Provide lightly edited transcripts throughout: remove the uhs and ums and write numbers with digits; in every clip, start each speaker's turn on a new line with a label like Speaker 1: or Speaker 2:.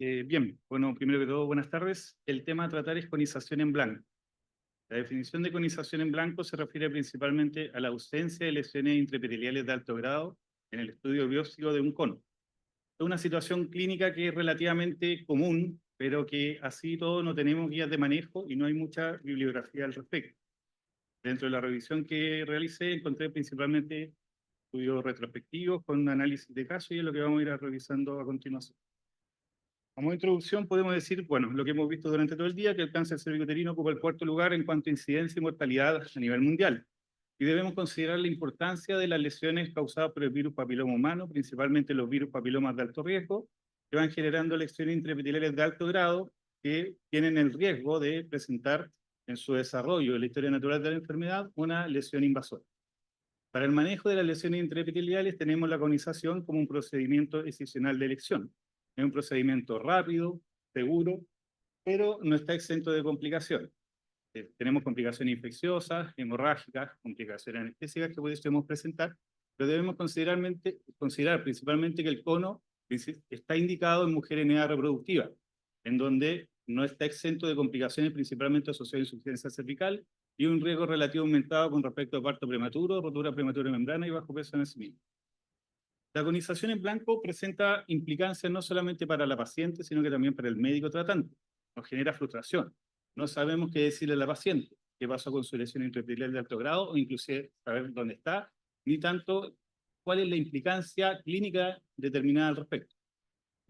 Speaker 1: Bien, bueno, primero que todo, buenas tardes. El tema a tratar es conización en blanco. La definición de conización en blanco se refiere principalmente a la ausencia de lesiones intraepiteliales de alto grado en el estudio biópsico de un cono. Es una situación clínica que es relativamente común, pero que así todo no tenemos guías de manejo y no hay mucha bibliografía al respecto. Dentro de la revisión que realicé, encontré principalmente estudios retrospectivos con análisis de caso y es lo que vamos a ir revisando a continuación. Como introducción podemos decir, bueno, lo que hemos visto durante todo el día, que el cáncer cervicuterino ocupa el cuarto lugar en cuanto a incidencia y mortalidad a nivel mundial. Y debemos considerar la importancia de las lesiones causadas por el virus papiloma humano, principalmente los virus papilomas de alto riesgo, que van generando lesiones intraepiteliales de alto grado que tienen el riesgo de presentar en su desarrollo, en la historia natural de la enfermedad, una lesión invasora. Para el manejo de las lesiones intraepiteliales tenemos la conización como un procedimiento excepcional de elección. Es un procedimiento rápido, seguro, pero no está exento de complicaciones. Tenemos complicaciones infecciosas, hemorrágicas, complicaciones anestésicas que pudiésemos presentar, pero debemos considerar principalmente que el cono está indicado en mujeres en edad reproductiva, en donde no está exento de complicaciones principalmente asociadas a insuficiencia cervical y un riesgo relativo aumentado con respecto a parto prematuro, rotura prematura de membrana y bajo peso de nacimiento. La agonización en blanco presenta implicancias no solamente para la paciente, sino que también para el médico tratante. Nos genera frustración. No sabemos qué decirle a la paciente, qué pasó con su lesión intraepitelial de alto grado, o inclusive saber dónde está, ni tanto cuál es la implicancia clínica determinada al respecto.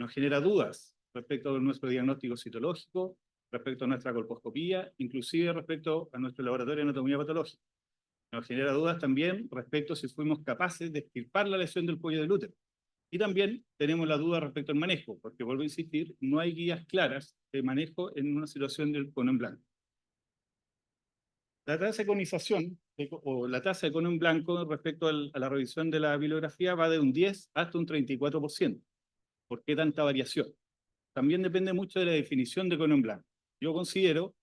Speaker 1: Nos genera dudas respecto a nuestro diagnóstico citológico, respecto a nuestra colposcopía, inclusive respecto a nuestro laboratorio de anatomía patológica. Nos genera dudas también respecto a si fuimos capaces de extirpar la lesión del cuello del útero. Y también tenemos la duda respecto al manejo, porque vuelvo a insistir, no hay guías claras de manejo en una situación del cono en blanco. La tasa de conización, o la tasa de cono en blanco respecto a la revisión de la bibliografía va de un 10 hasta un 34%. ¿Por qué tanta variación? También depende mucho de la definición de cono en blanco. Yo considero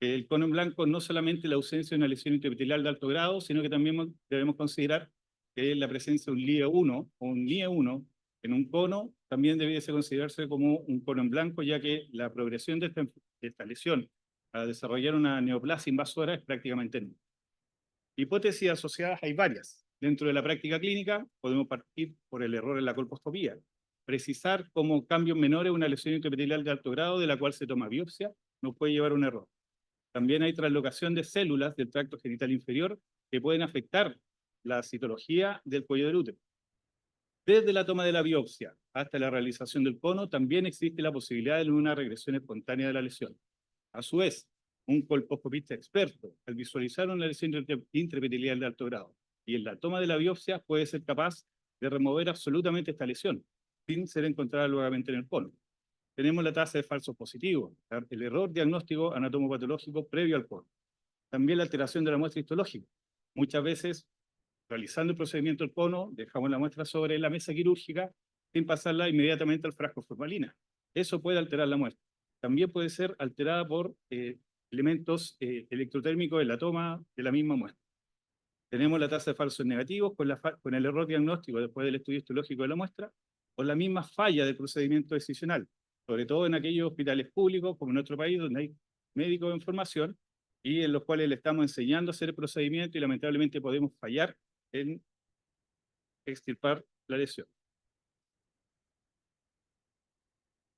Speaker 1: que el cono en blanco no solamente la ausencia de una lesión intraepitelial de alto grado, sino que también debemos considerar que la presencia de un LIE1 o un LIE1 en un cono también debiese considerarse como un cono en blanco, ya que la progresión de esta lesión a desarrollar una neoplasia invasora es prácticamente nula. Hipótesis asociadas hay varias. Dentro de la práctica clínica podemos partir por el error en la colposcopía, precisar como cambios menores una lesión intraepitelial de alto grado de la cual se toma biopsia nos puede llevar a un error. También hay translocación de células del tracto genital inferior que pueden afectar la citología del cuello del útero. Desde la toma de la biopsia hasta la realización del cono, también existe la posibilidad de una regresión espontánea de la lesión. A su vez, un colposcopista experto, al visualizar una lesión intraepitelial de alto grado y en la toma de la biopsia, puede ser capaz de remover absolutamente esta lesión, sin ser encontrada nuevamente en el cono. Tenemos la tasa de falsos positivos, el error diagnóstico anatomopatológico previo al cono. También la alteración de la muestra histológica. Muchas veces, realizando el procedimiento del cono, dejamos la muestra sobre la mesa quirúrgica sin pasarla inmediatamente al frasco de formalina. Eso puede alterar la muestra. También puede ser alterada por elementos electrotérmicos en la toma de la misma muestra. Tenemos la tasa de falsos negativos con el error diagnóstico después del estudio histológico de la muestra, o la misma falla del procedimiento decisional, sobre todo en aquellos hospitales públicos, como en nuestro país, donde hay médicos en formación y en los cuales le estamos enseñando a hacer el procedimiento y lamentablemente podemos fallar en extirpar la lesión.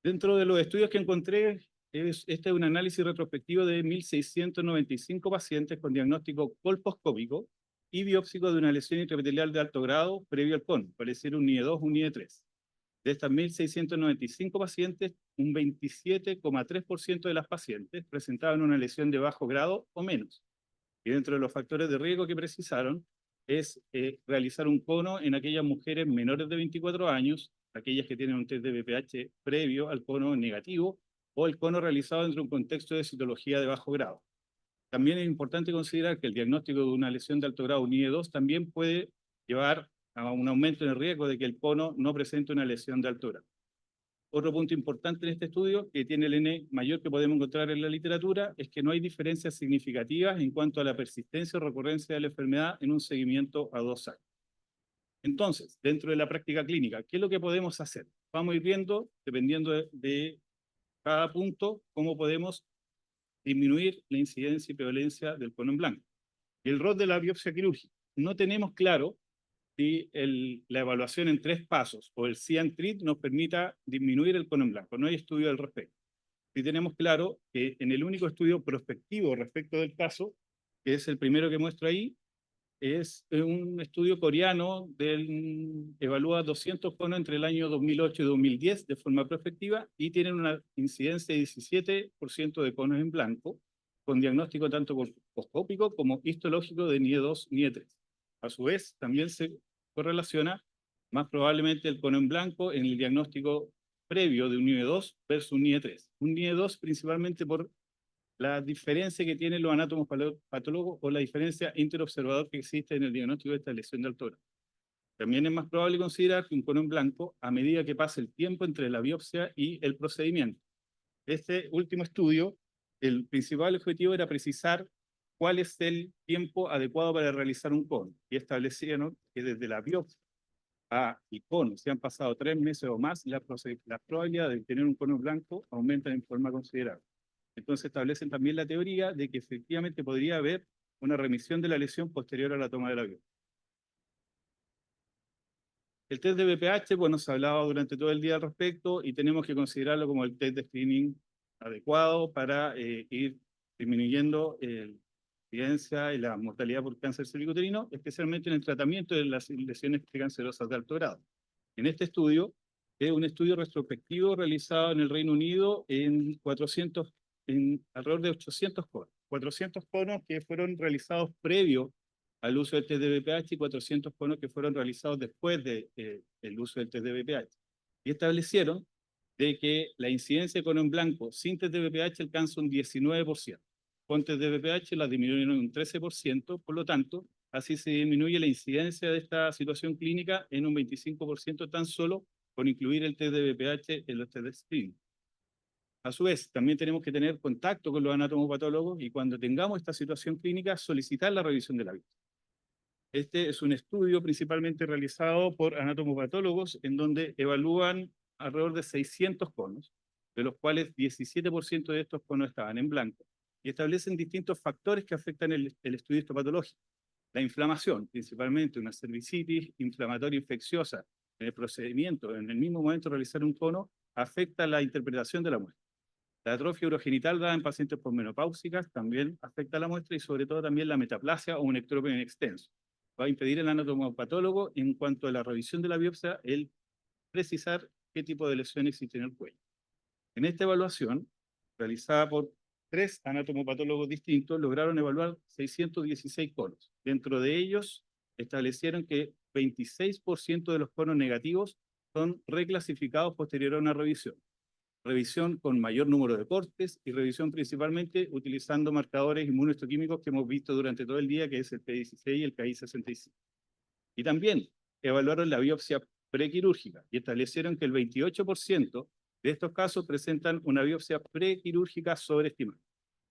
Speaker 1: Dentro de los estudios que encontré, este es un análisis retrospectivo de 1.695 pacientes con diagnóstico colposcópico y biópsico de una lesión intraepitelial de alto grado previo al cono, puede ser un NIE2 o un NIE3. De estas 1.695 pacientes, un 27,3% de las pacientes presentaban una lesión de bajo grado o menos. Y dentro de los factores de riesgo que precisaron es realizar un cono en aquellas mujeres menores de 24 años, aquellas que tienen un test de BPH previo al cono negativo, o el cono realizado dentro de un contexto de citología de bajo grado. También es importante considerar que el diagnóstico de una lesión de alto grado NIE2 también puede llevar a un aumento en el riesgo de que el cono no presente una lesión de alto grado. Otro punto importante en este estudio, que tiene el N mayor que podemos encontrar en la literatura, es que no hay diferencias significativas en cuanto a la persistencia o recurrencia de la enfermedad en un seguimiento a 2 años. Entonces, dentro de la práctica clínica, ¿qué es lo que podemos hacer? Vamos a ir viendo, dependiendo de cada punto cómo podemos disminuir la incidencia y prevalencia del cono en blanco. Y el rol de la biopsia quirúrgica. No tenemos claro si la evaluación en 3 pasos o el see and treat nos permita disminuir el cono en blanco. No hay estudio al respecto. Sí tenemos claro que en el único estudio prospectivo respecto del caso, que es el primero que muestro ahí, es un estudio coreano evalúa 200 conos entre el año 2008 y 2010 de forma prospectiva y tienen una incidencia de 17% de conos en blanco, con diagnóstico tanto colposcópico como histológico de NIE2, NIE3. A su vez, también se correlaciona más probablemente el cono en blanco en el diagnóstico previo de un NIE2 versus un NIE3. Un NIE2 principalmente por la diferencia que tienen los anátomos patólogos o la diferencia interobservador que existe en el diagnóstico de esta lesión de alto grado. También es más probable considerar que un cono en blanco a medida que pasa el tiempo entre la biopsia y el procedimiento. Este último estudio, el principal objetivo era precisar cuál es el tiempo adecuado para realizar un cono y establecieron que desde la biopsia a el cono, si han pasado 3 meses o más, la probabilidad de tener un cono blanco aumenta en forma considerable. Entonces establecen también la teoría de que efectivamente podría haber una remisión de la lesión posterior a la toma de la biopsia. El test de BPH, bueno, se ha hablado durante todo el día al respecto y tenemos que considerarlo como el test de screening adecuado para ir disminuyendo la incidencia y la mortalidad por cáncer cervicuterino, especialmente en el tratamiento de las lesiones precancerosas de alto grado. En este estudio, es un estudio retrospectivo realizado en el Reino Unido en alrededor de 800 conos. 400 conos que fueron realizados previo al uso del test de BPH y 400 conos que fueron realizados después del uso del test de BPH. Y establecieron de que la incidencia de cono en blanco sin test de BPH alcanza un 19%. Con test de BPH la disminuyeron un 13%, por lo tanto, así se disminuye la incidencia de esta situación clínica en un 25% tan solo con incluir el test de BPH en los test de screening. A su vez, también tenemos que tener contacto con los anatomopatólogos y cuando tengamos esta situación clínica, solicitar la revisión de la biopsia. Este es un estudio principalmente realizado por anatomopatólogos en donde evalúan alrededor de 600 conos, de los cuales 17% de estos conos estaban en blanco, y establecen distintos factores que afectan el estudio histopatológico. La inflamación, principalmente una cervicitis inflamatoria infecciosa en el procedimiento, en el mismo momento de realizar un cono, afecta la interpretación de la muestra. La atrofia urogenital dada en pacientes posmenopáusicas también afecta a la muestra y sobre todo también la metaplasia o un ectropio extenso. Va a impedir al anatomopatólogo en cuanto a la revisión de la biopsia el precisar qué tipo de lesión existe en el cuello. En esta evaluación, realizada por 3 anatomopatólogos distintos, lograron evaluar 616 conos. Dentro de ellos, establecieron que 26% de los conos negativos son reclasificados posterior a una revisión. Revisión con mayor número de cortes y revisión principalmente utilizando marcadores inmunohistoquímicos que hemos visto durante todo el día, que es el P16 y el KI65. Y también evaluaron la biopsia prequirúrgica y establecieron que el 28% de estos casos presentan una biopsia prequirúrgica sobreestimada.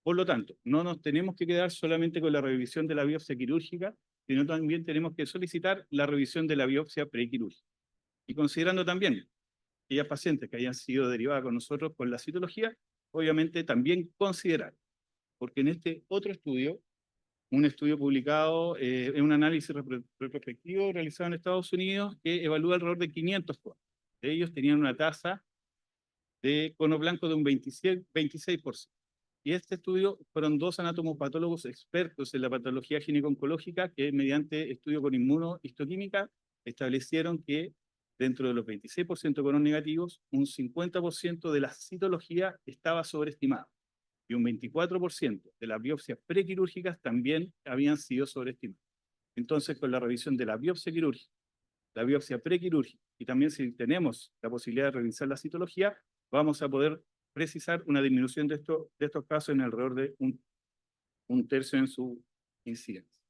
Speaker 1: Por lo tanto, no nos tenemos que quedar solamente con la revisión de la biopsia quirúrgica, sino también tenemos que solicitar la revisión de la biopsia prequirúrgica. Y considerando también aquellas pacientes que hayan sido derivadas con nosotros con la citología, obviamente también considerar, porque en este otro estudio, un estudio publicado en un análisis retrospectivo realizado en Estados Unidos que evalúa alrededor de 500 conos. De ellos tenían una tasa de cono blanco de un 26%. Y este estudio fueron 2 anatomopatólogos expertos en la patología gineco-oncológica que mediante estudio con inmunohistoquímica establecieron que dentro de los 26% de conos negativos, un 50% de la citología estaba sobreestimada y un 24% de las biopsias prequirúrgicas también habían sido sobreestimadas. Entonces, con la revisión de la biopsia quirúrgica, la biopsia prequirúrgica y también si tenemos la posibilidad de revisar la citología, vamos a poder precisar una disminución de estos casos en alrededor de un tercio en su incidencia.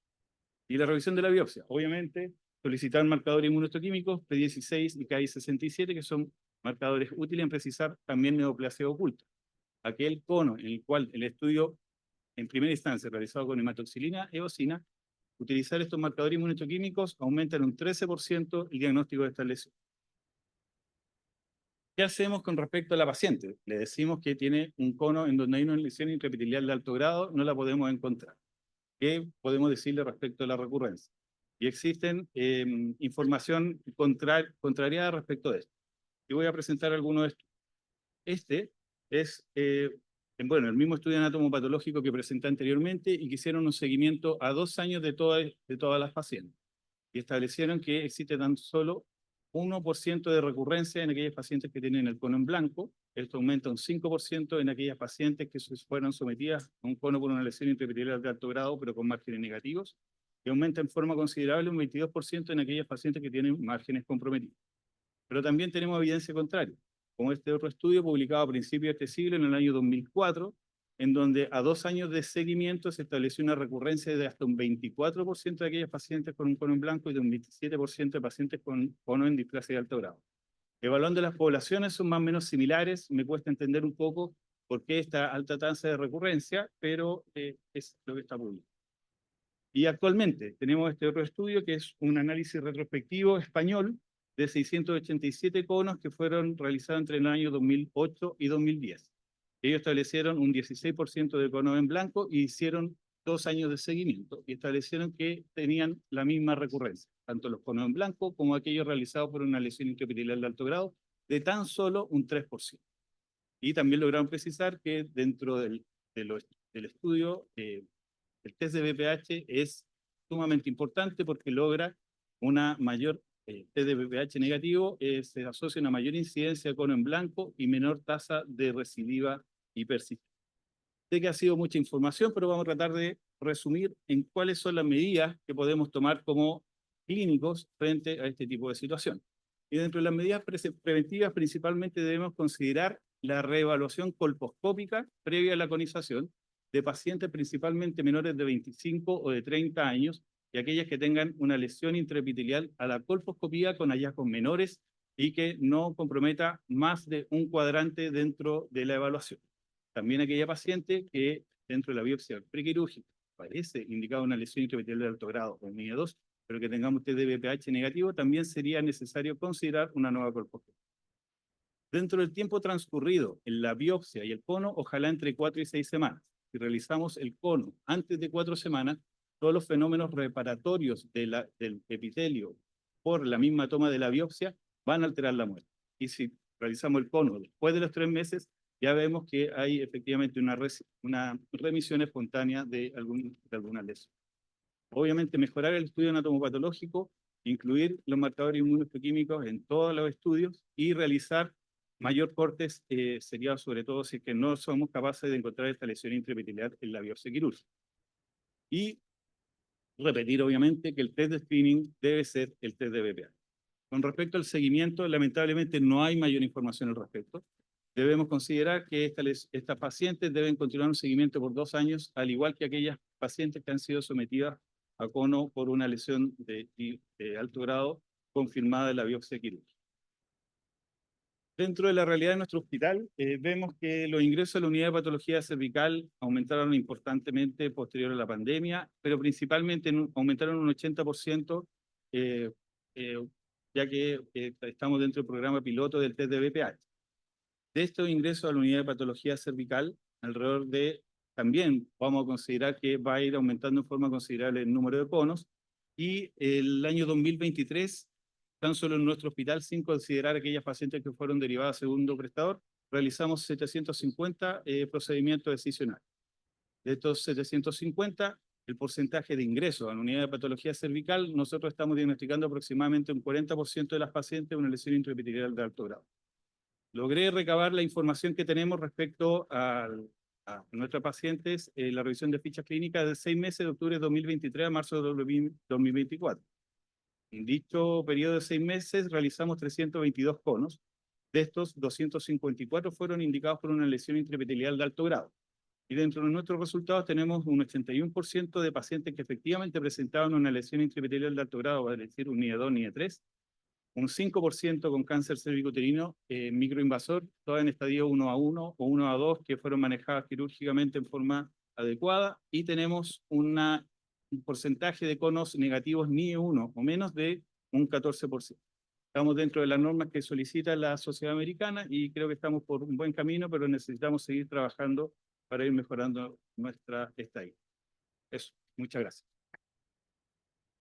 Speaker 1: Y la revisión de la biopsia, obviamente, solicitar marcadores inmunohistoquímicos, P16 y KI67, que son marcadores útiles en precisar también neoplasia oculta. Aquel cono en el cual el estudio en primera instancia realizado con hematoxilina eosina, utilizar estos marcadores inmunohistoquímicos aumenta en un 13% el diagnóstico de esta lesión. ¿Qué hacemos con respecto a la paciente? Le decimos que tiene un cono en donde hay una lesión intraepitelial de alto grado, no la podemos encontrar. ¿Qué podemos decirle respecto a la recurrencia? Y existen información contrariada respecto de esto. Y voy a presentar algunos de estos. Este es, bueno, el mismo estudio anatomopatológico que presenté anteriormente y que hicieron un seguimiento a 2 años de todas las pacientes. Y establecieron que existe tan solo 1% de recurrencia en aquellas pacientes que tienen el cono en blanco. Esto aumenta un 5% en aquellas pacientes que fueron sometidas a un cono por una lesión intraepitelial de alto grado, pero con márgenes negativos. Y aumenta en forma considerable un 22% en aquellas pacientes que tienen márgenes comprometidos. Pero también tenemos evidencia contraria, como este otro estudio publicado a principios de este siglo, en el año 2004, en donde a 2 años de seguimiento se estableció una recurrencia de hasta un 24% de aquellas pacientes con un cono en blanco y de un 27% de pacientes con cono en displasia de alto grado. Evaluando las poblaciones son más o menos similares, me cuesta entender un poco por qué esta alta tasa de recurrencia, pero es lo que está publicado. Y actualmente tenemos este otro estudio que es un análisis retrospectivo español de 687 conos que fueron realizados entre el año 2008 y 2010. Ellos establecieron un 16% de conos en blanco y hicieron 2 años de seguimiento y establecieron que tenían la misma recurrencia, tanto los conos en blanco como aquellos realizados por una lesión intraepitelial de alto grado, de tan solo un 3%. Y también lograron precisar que dentro del estudio, el test de BPH es sumamente importante porque logra una mayor, test de BPH negativo, se asocia a una mayor incidencia de cono en blanco y menor tasa de recidiva y persistencia. Sé que ha sido mucha información, pero vamos a tratar de resumir en cuáles son las medidas que podemos tomar como clínicos frente a este tipo de situación. Y dentro de las medidas preventivas, principalmente debemos considerar la reevaluación colposcópica previa a la conización de pacientes principalmente menores de 25 o de 30 años y aquellas que tengan una lesión intraepitelial a la colposcopía con hallazgos menores y que no comprometa más de un cuadrante dentro de la evaluación. También aquella paciente que dentro de la biopsia prequirúrgica parece indicada una lesión intraepitelial de alto grado o MIA 2, pero que tengamos test de BPH negativo, también sería necesario considerar una nueva colposcopia. Dentro del tiempo transcurrido en la biopsia y el cono, ojalá entre 4 y 6 semanas. Si realizamos el cono antes de 4 semanas, todos los fenómenos reparatorios del epitelio por la misma toma de la biopsia van a alterar la muerte. Y si realizamos el cono después de los 3 meses, ya vemos que hay efectivamente una remisión espontánea de alguna lesión. Obviamente mejorar el estudio anatomopatológico, incluir los marcadores inmunohistoquímicos en todos los estudios y realizar mayor cortes, sería sobre todo si es que no somos capaces de encontrar esta lesión intraepitelial en la biopsia quirúrgica. Y repetir obviamente que el test de screening debe ser el test de BPH. Con respecto al seguimiento, lamentablemente no hay mayor información al respecto. Debemos considerar que estas pacientes deben continuar un seguimiento por 2 años, al igual que aquellas pacientes que han sido sometidas a cono por una lesión de alto grado confirmada en la biopsia quirúrgica. Dentro de la realidad de nuestro hospital, vemos que los ingresos a la unidad de patología cervical aumentaron importantemente posterior a la pandemia, pero principalmente aumentaron un 80%, eh, eh, ya que estamos dentro del programa piloto del test de BPH. De estos ingresos a la unidad de patología cervical, alrededor de, también vamos a considerar que va a ir aumentando en forma considerable el número de conos, y el año 2023, tan solo en nuestro hospital, sin considerar aquellas pacientes que fueron derivadas a segundo prestador, realizamos 750 procedimientos decisionales. De estos 750, el porcentaje de ingresos a la unidad de patología cervical, nosotros estamos diagnosticando aproximadamente un 40% de las pacientes una lesión intraepitelial de alto grado. Logré recabar la información que tenemos respecto a nuestros pacientes, la revisión de fichas clínicas de 6 meses de octubre de 2023 a marzo de 2024. En dicho periodo de 6 meses realizamos 322 conos. De estos, 254 fueron indicados por una lesión intraepitelial de alto grado. Y dentro de nuestros resultados tenemos un 81% de pacientes que efectivamente presentaban una lesión intraepitelial de alto grado, es decir, un NIE 2, NIE 3, un 5% con cáncer cervicouterino microinvasor, todas en estadio 1A1 o 1A2 que fueron manejadas quirúrgicamente en forma adecuada, y tenemos un porcentaje de conos negativos NIE 1 o menos de un 14%. Estamos dentro de las normas que solicita la sociedad americana y creo que estamos por un buen camino, pero necesitamos seguir trabajando para ir mejorando nuestra estadía. Eso, muchas gracias.